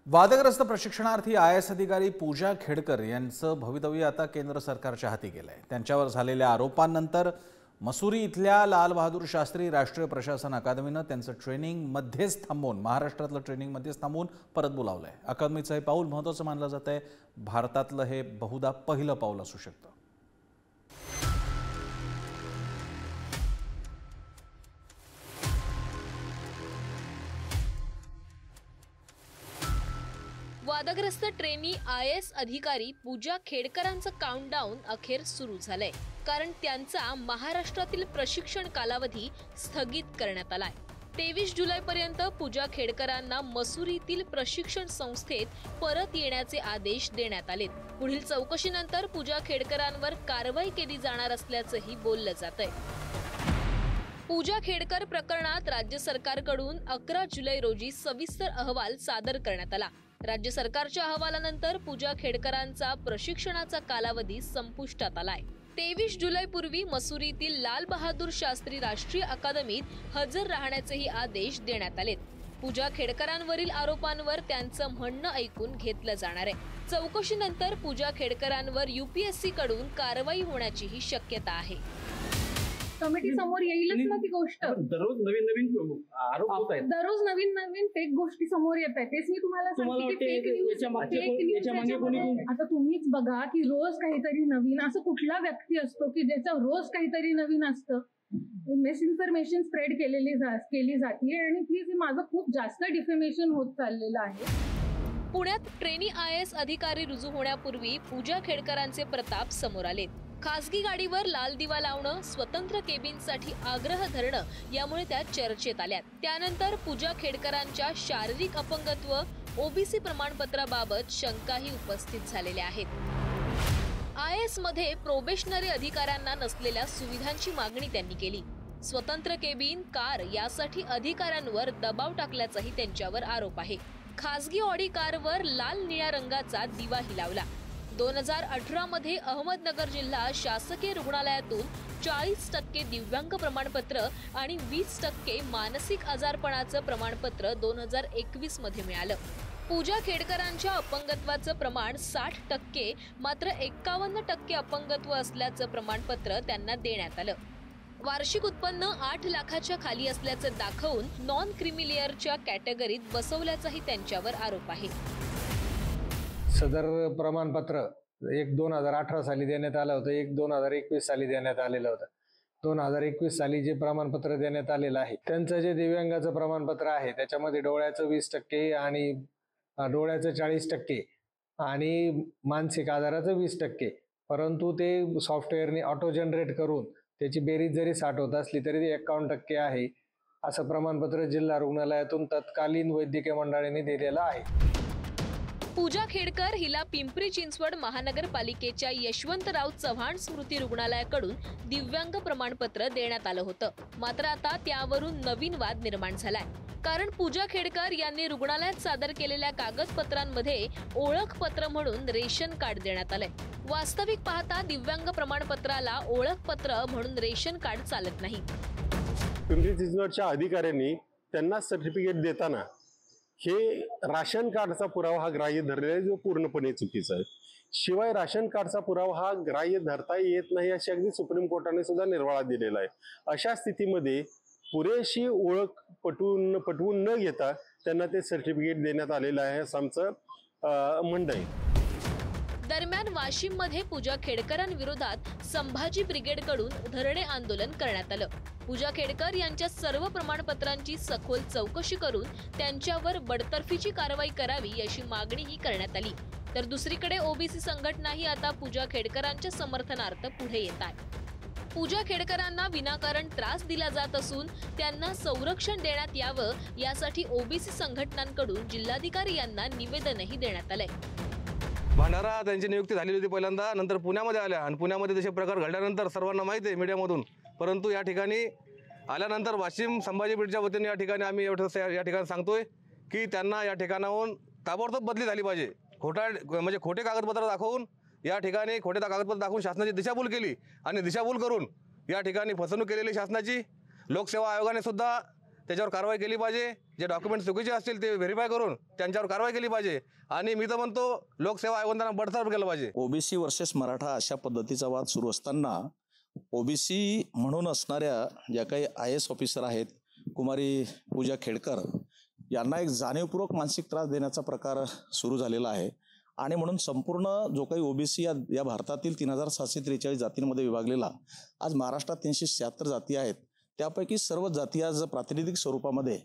वादग्रस्त प्रशिक्षणार्थी IAS अधिकारी पूजा खेडकर यांचं भवितव्य आता केंद्र सरकारच्या हाती गेलंय। त्यांच्यावर झालेल्या आरोपांनंतर मसुरी इथल्या लाल बहादूर शास्त्री राष्ट्रीय प्रशासन अकादमीनं त्यांचं ट्रेनिंग मध्येच थांबवून महाराष्ट्रातलं ट्रेनिंग मध्येच थांबवून परत बोलावलंय। अकादमीचं हे पाऊल महत्त्वाचं मानलं जातंय। भारतातलं हे बहुधा पहिलं पाऊल असू शकतं। वादग्रस्त ट्रेनी IAS अधिकारी पूजा खेडकरांचं काउंटडाऊन अखेर सुरू झालंय, कारण त्यांचा महाराष्ट्रातील प्रशिक्षण कालावधी स्थगित करण्यात आलाय। 23 जुलैपर्यंत पूजा खेडकरांना मसुरीतील प्रशिक्षण संस्थेत परत येण्याचे आदेश देण्यात आलेत। पुढील चौकशीनंतर पूजा खेडकरांवर कारवाई केली जाणार असल्याचंही बोललं जातंय। पूजा खेडकर प्रकरणात राज्य सरकारकडून 11 जुलै रोजी सविस्तर अहवाल सादर करण्यात आला। राज्य सरकारच्या अहवालानंतर पूजा खेडकरांचा प्रशिक्षणाचा कालावधी संपुष्टात आलाय। 23 जुलैपूर्वी मसुरीतील लाल बहादूर शास्त्री राष्ट्रीय अकादमीत हजर राहण्याचेही आदेश देण्यात आलेत। पूजा खेडकरांवरील आरोपांवर त्यांचं म्हणणं ऐकून घेतलं जाणार आहे। चौकशीनंतर पूजा खेडकरांवर UPSC कडून कारवाई होण्याचीही शक्यता आहे। कमिटी समोर येईलच ना ती गोष्ट। दररोज नवीन आरोप होत आहेत, दररोज नवीन फेक गोष्टी समोर येत आहेत। तेच मी तुम्हाला सांगते की फेक न्यूज आता तुम्हीच बघा की रोज काहीतरी नवीन, असं कुठला व्यक्ती असतो की ज्याचं रोज काहीतरी नवीन असतं। मिसइन्फॉर्मेशन स्प्रेड केली जाते आणि प्लीज माझं खूप जास्त डिफेमेशन होत चाललेलं आहे। पुण्यात ट्रेनी IAS अधिकारी रुजू होण्यापूर्वी पूजा खेडकरांचे प्रताप समोर आले। खासगी गाडीवर लाल दिवा लावणं, स्वतंत्र केबिनसाठी आग्रह धरणं यामुळे त्या चर्चेत आल्यात। त्यानंतर पूजा खेडकरांच्या शारीरिक अपंगत्व, OBC प्रमाणपत्राबाबत शंकाही उपस्थित झालेल्या आहेत। IAS मध्ये प्रोबेशनरी अधिकाऱ्यांना नसलेल्या सुविधांची मागणी त्यांनी केली। स्वतंत्र केबिन, कार यासाठी अधिकाऱ्यांवर दबाव टाकल्याचाही त्यांच्यावर आरोप आहे। खासगी ऑडी कारवर लाल निळ्या रंगाचा दिवाही लावला। 2018 मध्ये अहमदनगर जिल्हा शासकीय रुग्णालयातून 40% दिव्यांग प्रमाणपत्र आणि 20% मानसिक आजारपणाचं प्रमाणपत्र 2021 मध्ये मिळालं। पूजा खेडकरांच्या अपंगत्वाचं प्रमाण 60%, मात्र 51% अपंगत्व असल्याचं प्रमाणपत्र त्यांना देण्यात आलं। वार्षिक उत्पन्न 8 लाखाच्या खाली असल्याचं दाखवून नॉन क्रिमिलियरच्या कॅटेगरीत बसवल्याचाही त्यांच्यावर आरोप आहे। सदर प्रमाणपत्र एक 2018 साली देण्यात आलं होतं, एक 2021 साली देण्यात आलेलं होतं। 2021 साली जे प्रमाणपत्र देण्यात आलेलं आहे त्यांचं जे दिव्यांगाचं प्रमाणपत्र आहे त्याच्यामध्ये डोळ्याचं 20% आणि डोळ्याचं 40% आणि मानसिक आजाराचं 20%, परंतु ते सॉफ्टवेअरने ऑटो जनरेट करून त्याची बेरीज जरी 60 होत असली तरी ते 51% आहे, असं प्रमाणपत्र जिल्हा रुग्णालयातून तत्कालीन वैद्यकीय मंडळाने दिलेलं आहे। पूजा खेडकर हिला पिंपरी चिंचवड महानगरपालिकेच्या यशवंतराव चव्हाण स्मृती रुग्णालयाकडून दिव्यांग प्रमाणपत्र देण्यात आलं होतं। मात्र आता त्यावरून नवीन वाद निर्माण झालाय, कारण पूजा खेडकर यांनी रुग्णालयात सादर केलेल्या कागदपत्रांमध्ये ओळखपत्र म्हणून रेशन कार्ड देण्यात आलंय। वास्तविक पाहता दिव्यांग प्रमाणपत्राला ओळखपत्र म्हणून रेशन कार्ड चालत नाही। पिंपरी चिंचवडच्या अधिकाऱ्यांनी त्यांना सर्टिफिकेट देताना हे राशन कार्डचा पुरावा हा ग्राह्य धरलेला आहे, जो पूर्णपणे चुकीचा आहे। शिवाय राशन कार्डचा पुरावा हा ग्राह्य धरता येत नाही अशी अगदी सुप्रीम कोर्टाने सुद्धा निर्वाळा दिलेला आहे। अशा स्थितीमध्ये पुरेशी ओळख पटवून न घेता त्यांना ते सर्टिफिकेट देण्यात आलेलं आहे असं आमचं म्हणणं आहे। दरम्यान वाशिम मध्ये पूजा खेडकरांविरोधात संभाजी ब्रिगेडकडून धरणे आंदोलन करण्यात आलं। पूजा खेडकर यांच्या सर्व प्रमाणपत्रांची सखोल चौकशी करून त्यांच्यावर बडतर्फीची कारवाई करावी अशी मागणीही करण्यात आली। तर दुसरीकडे OBC संघटनाही आता पूजा खेडकरांच्या समर्थनार्थ पुढे येत आहे। पूजा खेडकरांना विनाकारण त्रास दिला जात असून त्यांना संरक्षण देण्यात यावं यासाठी OBC संघटनांकडून जिल्हाधिकारी यांना निवेदनही देण्यात आलंय। भंडारा त्यांची नियुक्ती झालेली होती पहिल्यांदा, नंतर पुण्यामध्ये आल्या आणि पुण्यामध्ये तसे प्रकार घडल्यानंतर सर्वांना माहिती आहे मीडियामधून, परंतु या ठिकाणी आल्यानंतर वाशिम संभाजी ब्रिगेडच्या वतीने या ठिकाणी आम्ही या ठिकाणी सांगतोय की त्यांना या ठिकाणाहून ताबडतोब बदली झाली पाहिजे। खोटे कागदपत्र दाखवून या ठिकाणी खोटे कागदपत्र दाखवून शासनाची दिशाभूल केली आणि दिशाभूल करून या ठिकाणी फसवणूक केलेली शासनाची। लोकसेवा आयोगाने सुद्धा त्याच्यावर कारवाई केली पाहिजे. जे डॉक्युमेंट चुकीचे असतील ते व्हेरीफाय करून त्यांच्यावर कारवाई केली पाहिजे. आणि मी तर म्हणतो लोकसेवा आयोगाने बडतर्फ केलं पाहिजे. ओबीसी वर्सेस मराठा अशा पद्धतीचा वाद सुरू असताना ओबीसी म्हणून असणाऱ्या ज्या काही IAS ऑफिसर आहेत, कुमारी पूजा खेडकर, यांना एक जाणीवपूर्वक मानसिक त्रास देण्याचा प्रकार सुरू झालेला आहे. आणि म्हणून संपूर्ण जो काही ओबीसी या भारतातील 3743 जातींमध्ये विभागलेला आज महाराष्ट्रात 376 जाती आहेत, त्यापैकी सर्व जाती आज प्रातिनिधिक स्वरूपामध्ये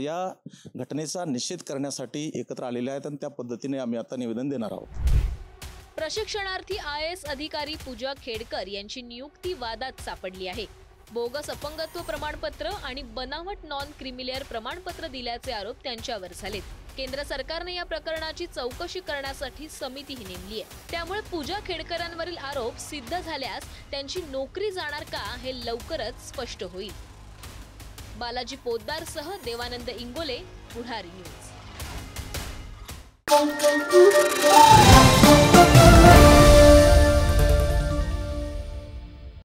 या घटनेचा निषेध करण्यासाठी एकत्र आलेल्या आहेत. आणि त्या पद्धतीने आम्ही आता निवेदन देणार आहोत. प्रशिक्षणार्थी IAS अधिकारी पूजा खेडकर यांची नियुक्ती वादात सापडली आहे. बोगस अपंगत्व प्रमाणपत्र आणि बनावट नॉन क्रिमिलेअर प्रमाणपत्र दिल्याचे आरोप त्यांच्यावर झालेत. केंद्र सरकारने या प्रकरणाची चौकशी करण्यासाठी समितीही नेमली आहे. त्यामुळे पूजा खेडकरांवरील आरोप सिद्ध झाल्यास त्यांची नोकरी जाणार का हे लवकरच स्पष्ट होईल. बालाजी पोद्दारसह देवानंद इंगोले, पुढारी न्यूज.